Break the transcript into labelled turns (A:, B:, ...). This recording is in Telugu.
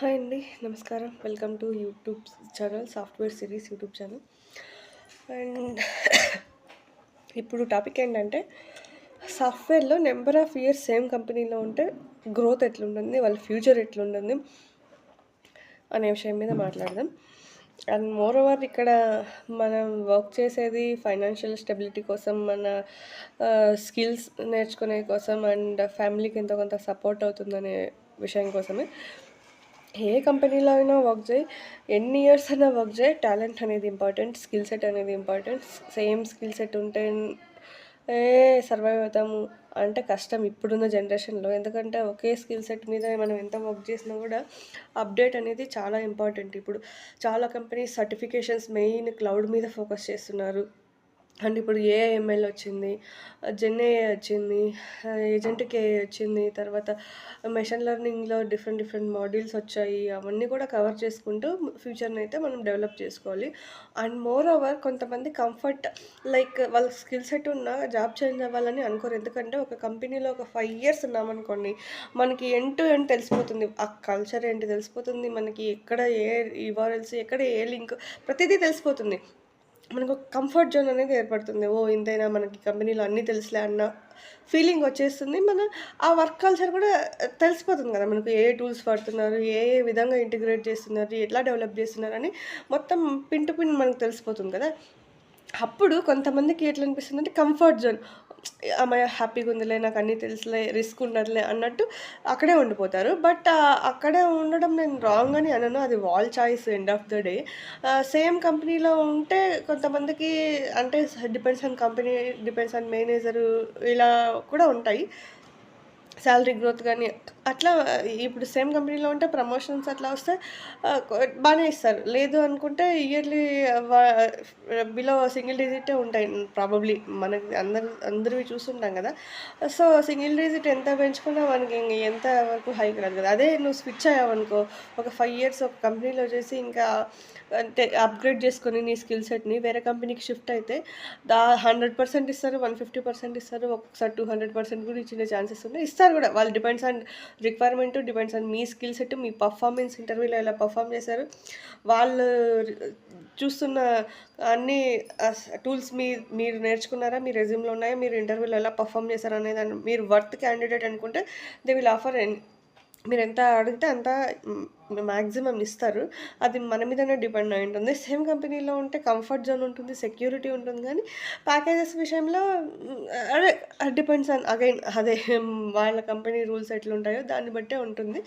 A: హాయ్ అండి. నమస్కారం. Welcome to YouTube channel software series YouTube channel. And ఇప్పుడు టాపిక్ ఏంటంటే సాఫ్ట్‌వేర్‌లో నంబర్ ఆఫ్ ఇయర్స్ సేమ్ కంపెనీలో ఉంటే గ్రోత్ ఎట్లుంటుంది? వాళ్ళ ఫ్యూచర్ ఎట్లుంటుంది? అనే విషయం మీద మాట్లాడదాం. అండ్ మోర్ ఓవర్ ఇక్కడ మనం వర్క్ చేసేది ఫైనాన్షియల్ స్టెబిలిటీ కోసం, మన స్కిల్స్ నేర్చుకునే కోసం అండ్ ఫ్యామిలీకి ఎంతో కొంత సపోర్ట్ అవుతుందనే విషయం కోసమే. ఏ కంపెనీలో అయినా వర్క్ చేయి, ఎన్ని ఇయర్స్ అయినా వర్క్ చేయి, టాలెంట్ అనేది ఇంపార్టెంట్, స్కిల్ సెట్ అనేది ఇంపార్టెంట్. సేమ్ స్కిల్ సెట్ ఉంటే సర్వైవ్ అవుతాము అంటే కష్టం ఇప్పుడున్న జనరేషన్‌లో. ఎందుకంటే ఒకే స్కిల్ సెట్ మీద మనం ఎంత వర్క్ చేసినా కూడా అప్డేట్ అనేది చాలా ఇంపార్టెంట్. ఇప్పుడు చాలా కంపెనీస్ సర్టిఫికేషన్స్ మెయిన్ క్లౌడ్ మీద ఫోకస్ చేస్తున్నారు. అండ్ ఇప్పుడు ఏఐఎంఎల్ వచ్చింది, జెన్ఏఐ వచ్చింది, ఏజెంటిక్ ఏఐ వచ్చింది. తర్వాత మెషిన్ లెర్నింగ్‌లో డిఫరెంట్ డిఫరెంట్ మాడ్యూల్స్ వచ్చాయి. అవన్నీ కూడా కవర్ చేసుకుంటూ ఫ్యూచర్‌ని అయితే మనం డెవలప్ చేసుకోవాలి. అండ్ మోర్ ఓవర్ కొంతమంది కంఫర్ట్ లైక్ వాళ్ళ స్కిల్ సెట్ ఉన్న జాబ్ చేంజ్ అవ్వాలని అనుకోరు. ఎందుకంటే ఒక కంపెనీలో ఒక 5 ఇయర్స్ ఉన్నామనుకోండి, మనకి ఎండ్ టు ఎండ్ తెలిసిపోతుంది. ఆ కల్చర్ ఏంటి తెలిసిపోతుంది. మనకి ఎక్కడ ఏ యుఆర్ఎల్స్, ఎక్కడ ఏ లింక్ ప్రతీదీ తెలిసిపోతుంది. మనకు ఒక కంఫర్ట్ జోన్ అనేది ఏర్పడుతుంది. ఓహ్! ఇంతేనా మనకి కంపెనీలో అన్నీ తెలుసులే అన్న ఫీలింగ్ వచ్చేస్తుంది. ఆ వర్క్ కల్చర్ కూడా తెలిసిపోతుంది కదా! మనకు ఏ టూల్స్ వాడుతున్నారు, ఏ ఏ విధంగా ఇంటిగ్రేట్ చేస్తున్నారు, ఎట్లా డెవలప్ చేస్తున్నారని మొత్తం పిన్ టు పిన్ మనకు తెలిసిపోతుంది కదా! అప్పుడు కొంతమందికి ఎట్లా అనిపిస్తుందంటే కంఫర్ట్ జోన్. హమ్మయ్య! హ్యాపీగుందిలే, నాకన్నీ తెలుసులే, రిస్క్ ఉండదులే అన్నట్టు అక్కడే ఉండిపోతారు. బట్ అక్కడే ఉండడం నేను రాంగ్ అని అనను. అది వాళ్ళ choice end of the day. Same కంపెనీలో ఉంటే కొంతమందికి అంటే depends on company, depends on manager ఇలా కూడా ఉంటాయి. సాలరీ గ్రోత్ గాని, అట్లా ఇప్పుడు సేమ్ కంపెనీలో ఉంటే ప్రమోషన్స్ అట్లా వస్తే బానే ఇస్తారు. లేదు అనుకుంటే ఇయర్లీ వ బిలో సింగిల్ డిజిటే ఉంటాయి ప్రాబబ్లీ. మనకి అందరివి చూస్తుంటాం గదా! సో, సింగిల్ డిజిట్ ఎంత పెంచుకున్నా మనకి ఎంత వరకు హైక్ రాదు గదా! అదే నువ్వు స్విచ్ అయ్యావనుకో, ఒక 5 ఇయర్స్ ఒక కంపెనీలో చేసి ఇంకా అంటే అప్‌గ్రేడ్ చేసుకొని నీ స్కిల్ సెట్‌ని వేరే కంపెనీకి షిఫ్ట్ అయితే 100% ఇస్తారు, 150% ఇస్తారు. ఒక్కొక్కసారి 200% కూడా ఇచ్చిన ఛాన్సెస్ ఉన్నాయి. ఇస్తారు గూడా. వాళ్ళు depends on requirement, depends on me skill set, me performance ఇంటర్వ్యూలో ఎలా పర్ఫార్మ్ చేశారు. వాళ్ళు చూస్తున్న అన్ని టూల్స్ మీరు నేర్చుకున్నారా? మీ రెజ్యూమ్‌లో ఉన్నాయా? మీరు ఇంటర్వ్యూలో ఎలా పర్ఫార్మ్ చేశారు అనేదాన్ని మీరు వర్త్ క్యాండిడేట్ అనుకుంటే దే విల్ ఆఫర్ మీరెంత అడిగితే అంత మాక్సిమం ఇస్తారు. అది మన మీదనే డిపెండ్ అయి ఉంటుంది. సేమ్ కంపెనీలో ఉంటే కంఫర్ట్ జోన్ ఉంటుంది, సెక్యూరిటీ ఉంటుంది గానీ, ప్యాకేజెస్ విషయంలో అదే డిపెండ్స్ ఆన్ అగైన్ అదే వాళ్ళ కంపెనీ రూల్స్ ఎట్లుంటాయో దాన్ని బట్టే ఉంటుంది.